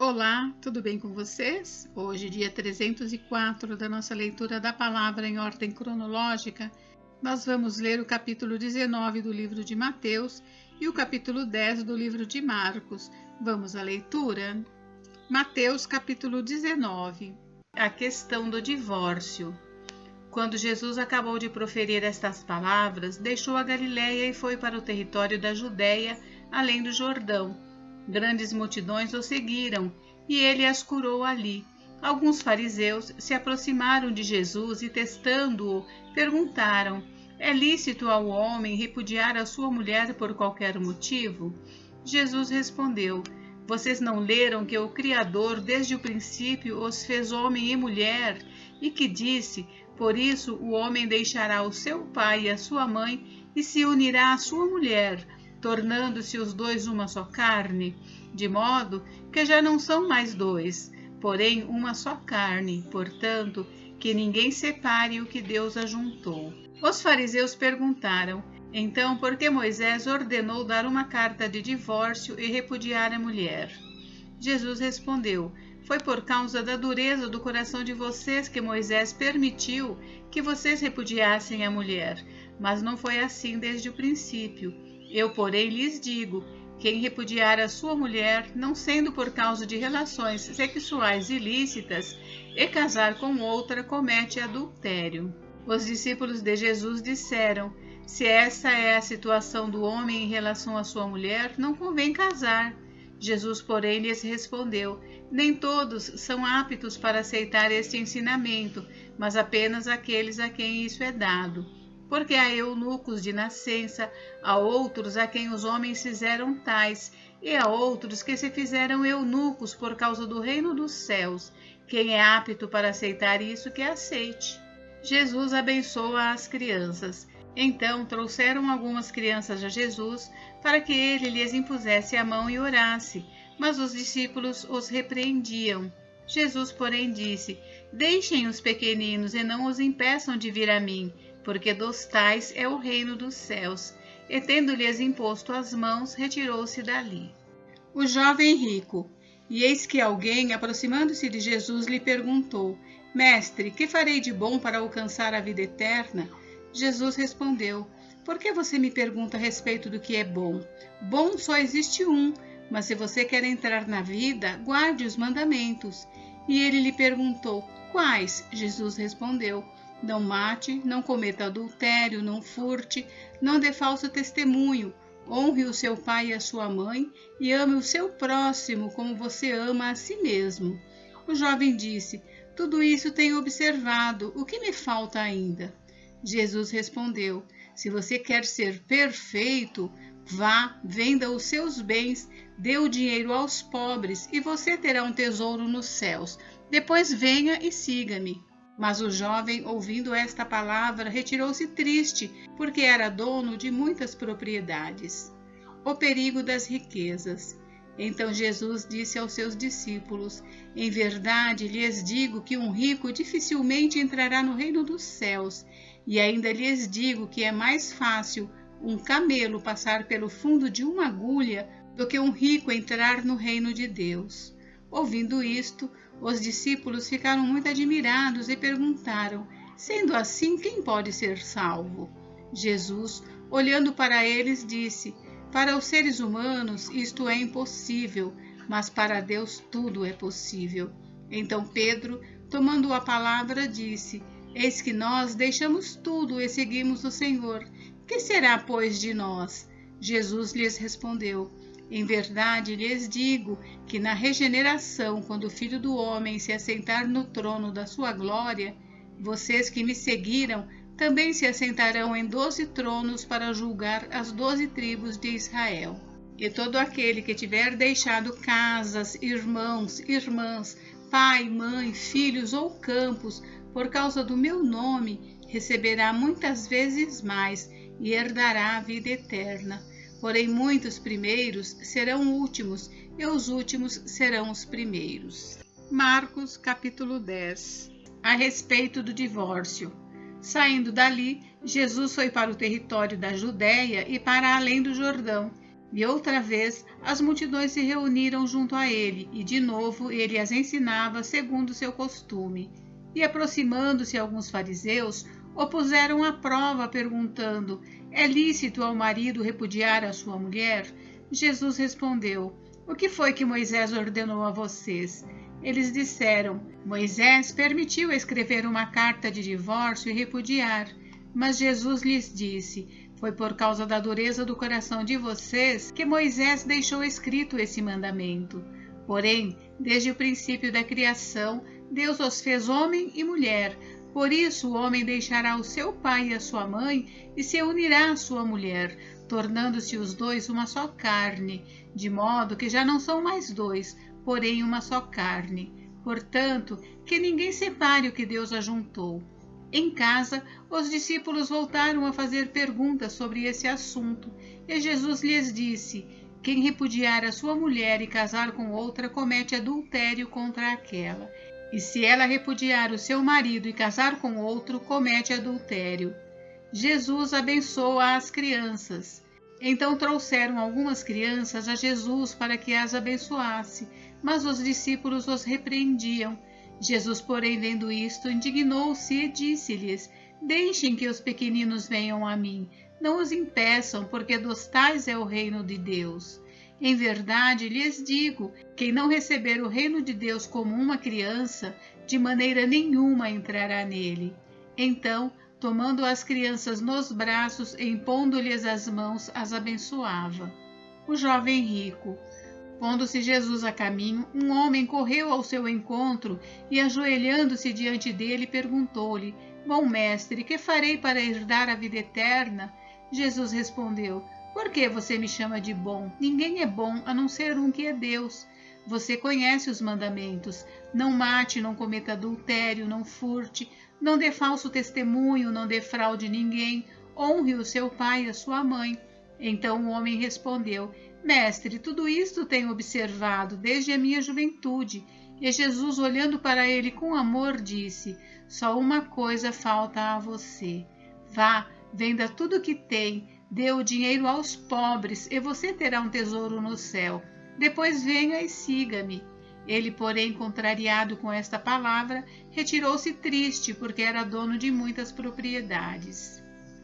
Olá, tudo bem com vocês? Hoje, dia 304 da nossa leitura da palavra em ordem cronológica, nós vamos ler o capítulo 19 do livro de Mateus e o capítulo 10 do livro de Marcos. Vamos à leitura? Mateus, capítulo 19. A questão do divórcio. Quando Jesus acabou de proferir estas palavras, deixou a Galiléia e foi para o território da Judéia, além do Jordão. Grandes multidões o seguiram, e ele as curou ali. Alguns fariseus se aproximaram de Jesus e, testando-o, perguntaram: é lícito ao homem repudiar a sua mulher por qualquer motivo? Jesus respondeu: vocês não leram que o Criador desde o princípio os fez homem e mulher, e que disse: por isso o homem deixará o seu pai e a sua mãe e se unirá à sua mulher, tornando-se os dois uma só carne, de modo que já não são mais dois, porém uma só carne. Portanto, que ninguém separe o que Deus ajuntou. Os fariseus perguntaram: então, por que Moisés ordenou dar uma carta de divórcio e repudiar a mulher? Jesus respondeu: foi por causa da dureza do coração de vocês que Moisés permitiu que vocês repudiassem a mulher, mas não foi assim desde o princípio. Eu, porém, lhes digo: quem repudiar a sua mulher, não sendo por causa de relações sexuais ilícitas, e casar com outra, comete adultério. Os discípulos de Jesus disseram: se essa é a situação do homem em relação à sua mulher, não convém casar. Jesus, porém, lhes respondeu: nem todos são aptos para aceitar este ensinamento, mas apenas aqueles a quem isso é dado. Porque há eunucos de nascença, há outros a quem os homens fizeram tais, e há outros que se fizeram eunucos por causa do reino dos céus. Quem é apto para aceitar isso, que aceite. Jesus abençoa as crianças. Então trouxeram algumas crianças a Jesus, para que ele lhes impusesse a mão e orasse, mas os discípulos os repreendiam. Jesus, porém, disse: deixem os pequeninos e não os impeçam de vir a mim, porque dos tais é o reino dos céus. E tendo-lhes imposto as mãos, retirou-se dali. O jovem rico. E eis que alguém, aproximando-se de Jesus, lhe perguntou: mestre, que farei de bom para alcançar a vida eterna? Jesus respondeu: por que você me pergunta a respeito do que é bom? Bom só existe um, mas se você quer entrar na vida, guarde os mandamentos. E ele lhe perguntou: quais? Jesus respondeu: não mate, não cometa adultério, não furte, não dê falso testemunho, honre o seu pai e a sua mãe, e ame o seu próximo como você ama a si mesmo. O jovem disse: tudo isso tenho observado, o que me falta ainda? Jesus respondeu: se você quer ser perfeito, vá, venda os seus bens, dê o dinheiro aos pobres, e você terá um tesouro nos céus. Depois venha e siga-me. Mas o jovem, ouvindo esta palavra, retirou-se triste, porque era dono de muitas propriedades. O perigo das riquezas. Então Jesus disse aos seus discípulos: em verdade lhes digo que um rico dificilmente entrará no reino dos céus. E ainda lhes digo que é mais fácil um camelo passar pelo fundo de uma agulha do que um rico entrar no reino de Deus. Ouvindo isto, os discípulos ficaram muito admirados e perguntaram: sendo assim, quem pode ser salvo? Jesus, olhando para eles, disse: para os seres humanos isto é impossível, mas para Deus tudo é possível. Então Pedro, tomando a palavra, disse: eis que nós deixamos tudo e seguimos o Senhor. Que será, pois, de nós? Jesus lhes respondeu: em verdade lhes digo que na regeneração, quando o Filho do Homem se assentar no trono da sua glória, vocês que me seguiram também se assentarão em 12 tronos para julgar as 12 tribos de Israel. E todo aquele que tiver deixado casas, irmãos, irmãs, pai, mãe, filhos ou campos, por causa do meu nome, receberá muitas vezes mais e herdará a vida eterna. Porém, muitos primeiros serão últimos, e os últimos serão os primeiros. Marcos, capítulo 10. A respeito do divórcio. Saindo dali, Jesus foi para o território da Judéia e para além do Jordão, E outra vez as multidões se reuniram junto a ele, e de novo ele as ensinava segundo seu costume. E aproximando-se alguns fariseus, o puseram à prova, perguntando: é lícito ao marido repudiar a sua mulher? Jesus respondeu: o que foi que Moisés ordenou a vocês? Eles disseram: Moisés permitiu escrever uma carta de divórcio e repudiar. Mas Jesus lhes disse: foi por causa da dureza do coração de vocês que Moisés deixou escrito esse mandamento. Porém, desde o princípio da criação, Deus os fez homem e mulher. Por isso, o homem deixará o seu pai e a sua mãe e se unirá à sua mulher, tornando-se os dois uma só carne, de modo que já não são mais dois, porém uma só carne. Portanto, que ninguém separe o que Deus ajuntou. Em casa, os discípulos voltaram a fazer perguntas sobre esse assunto, e Jesus lhes disse: quem repudiar a sua mulher e casar com outra comete adultério contra aquela. E se ela repudiar o seu marido e casar com outro, comete adultério. Jesus abençoa as crianças. Então trouxeram algumas crianças a Jesus para que as abençoasse, mas os discípulos os repreendiam. Jesus, porém, vendo isto, indignou-se e disse-lhes: deixem que os pequeninos venham a mim, não os impeçam, porque dos tais é o reino de Deus. Em verdade lhes digo, quem não receber o reino de Deus como uma criança, de maneira nenhuma entrará nele. Então, tomando as crianças nos braços e impondo-lhes as mãos, as abençoava. O jovem rico. Pondo-se Jesus a caminho, um homem correu ao seu encontro e, ajoelhando-se diante dele, perguntou-lhe: bom mestre, que farei para herdar a vida eterna? Jesus respondeu: por que você me chama de bom? Ninguém é bom a não ser um que é Deus. Você conhece os mandamentos: não mate, não cometa adultério, não furte, não dê falso testemunho, não defraude ninguém, honre o seu pai e a sua mãe. Então o homem respondeu: mestre, tudo isto tenho observado desde a minha juventude. E Jesus, olhando para ele com amor, disse: só uma coisa falta a você. Vá, venda tudo o que tem, dê o dinheiro aos pobres, e você terá um tesouro no céu. Depois venha e siga-me. Ele, porém, contrariado com esta palavra, retirou-se triste, porque era dono de muitas propriedades.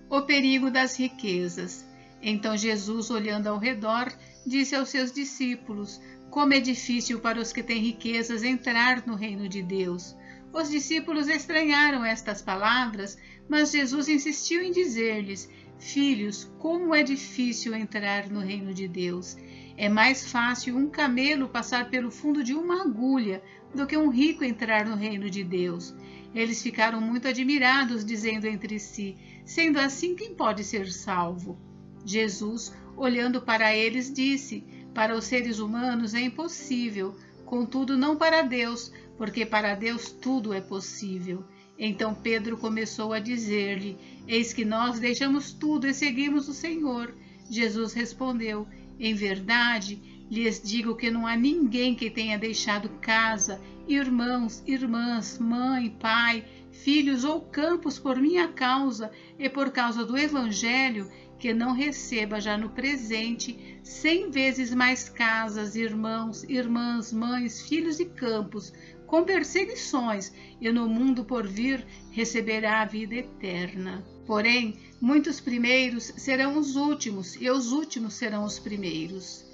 O perigo das riquezas. Então Jesus, olhando ao redor, disse aos seus discípulos: como é difícil para os que têm riquezas entrar no reino de Deus. Os discípulos estranharam estas palavras, mas Jesus insistiu em dizer-lhes: filhos, como é difícil entrar no reino de Deus. É mais fácil um camelo passar pelo fundo de uma agulha do que um rico entrar no reino de Deus. Eles ficaram muito admirados, dizendo entre si: sendo assim, quem pode ser salvo? Jesus, olhando para eles, disse: para os seres humanos é impossível, contudo não para Deus, porque para Deus tudo é possível. Então Pedro começou a dizer-lhe: eis que nós deixamos tudo e seguimos o Senhor. Jesus respondeu: em verdade, lhes digo que não há ninguém que tenha deixado casa, irmãos, irmãs, mãe, pai, filhos ou campos por minha causa e por causa do Evangelho, que não receba já no presente 100 vezes mais casas, irmãos, irmãs, mães, filhos e campos, com perseguições, e no mundo por vir receberá a vida eterna. Porém, muitos primeiros serão os últimos, e os últimos serão os primeiros.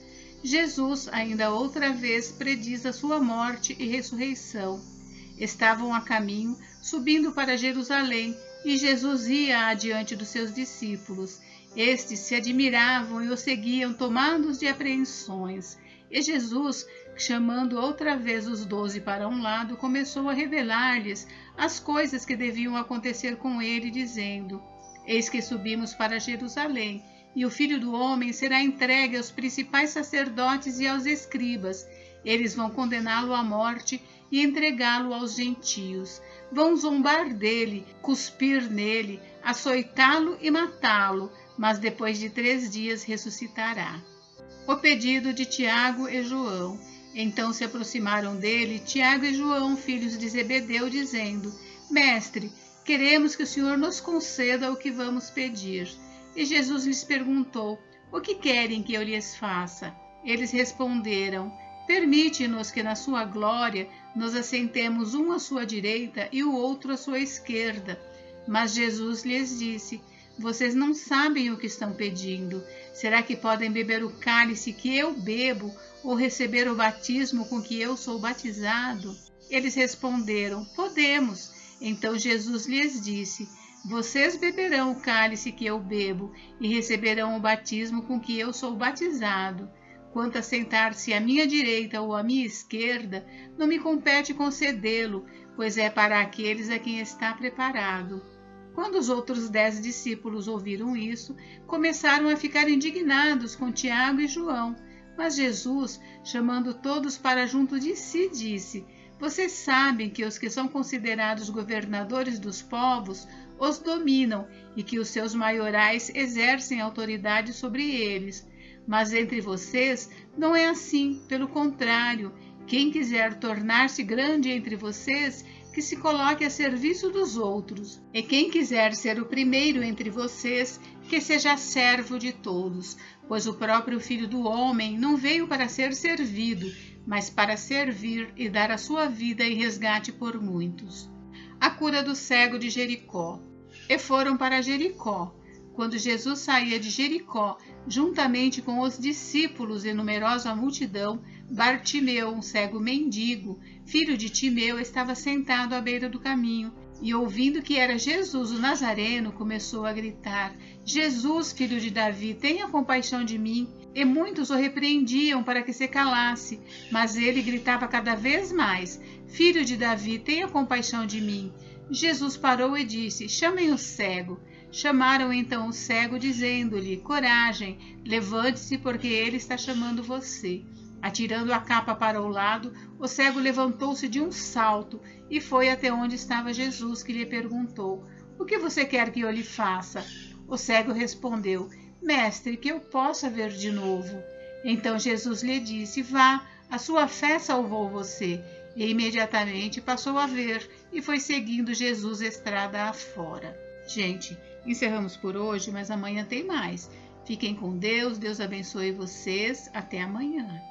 Jesus, ainda outra vez, prediz a sua morte e ressurreição. Estavam a caminho, subindo para Jerusalém, e Jesus ia adiante dos seus discípulos. Estes se admiravam e o seguiam, tomados de apreensões. E Jesus, chamando outra vez os 12 para um lado, começou a revelar-lhes as coisas que deviam acontecer com ele, dizendo: eis que subimos para Jerusalém, e o Filho do Homem será entregue aos principais sacerdotes e aos escribas. Eles vão condená-lo à morte e entregá-lo aos gentios. Vão zombar dele, cuspir nele, açoitá-lo e matá-lo, mas depois de 3 dias ressuscitará. O pedido de Tiago e João. Então se aproximaram dele Tiago e João, filhos de Zebedeu, dizendo: mestre, queremos que o Senhor nos conceda o que vamos pedir. E Jesus lhes perguntou: O que querem que eu lhes faça? Eles responderam: permite-nos que na sua glória nos assentemos um à sua direita e o outro à sua esquerda. Mas Jesus lhes disse: vocês não sabem o que estão pedindo. Será que podem beber o cálice que eu bebo ou receber o batismo com que eu sou batizado? Eles responderam: podemos. Então Jesus lhes disse: vocês beberão o cálice que eu bebo e receberão o batismo com que eu sou batizado. Quanto a sentar-se à minha direita ou à minha esquerda, não me compete concedê-lo, pois é para aqueles a quem está preparado. Quando os outros 10 discípulos ouviram isso, começaram a ficar indignados com Tiago e João. Mas Jesus, chamando todos para junto de si, disse: vocês sabem que os que são considerados governadores dos povos os dominam e que os seus maiorais exercem autoridade sobre eles. Mas entre vocês não é assim, pelo contrário. Quem quiser tornar-se grande entre vocês, que se coloque a serviço dos outros. E quem quiser ser o primeiro entre vocês, que seja servo de todos. Pois o próprio Filho do Homem não veio para ser servido, mas para servir e dar a sua vida em resgate por muitos. A cura do cego de Jericó. E foram para Jericó. Quando Jesus saía de Jericó, juntamente com os discípulos e numerosa multidão, Bartimeu, um cego mendigo, filho de Timeu, estava sentado à beira do caminho, e ouvindo que era Jesus o Nazareno, começou a gritar: Jesus, filho de Davi, tenha compaixão de mim. E muitos o repreendiam para que se calasse, mas ele gritava cada vez mais: Filho de Davi, tenha compaixão de mim. Jesus parou e disse: chamem o cego. Chamaram então o cego, dizendo-lhe: coragem, levante-se, porque ele está chamando você. Atirando a capa para o lado, o cego levantou-se de um salto e foi até onde estava Jesus, que lhe perguntou: o que você quer que eu lhe faça? O cego respondeu: mestre, que eu possa ver de novo. Então Jesus lhe disse: vá, a sua fé salvou você. E imediatamente passou a ver e foi seguindo Jesus estrada afora. Gente, encerramos por hoje, mas amanhã tem mais. Fiquem com Deus, Deus abençoe vocês. Até amanhã.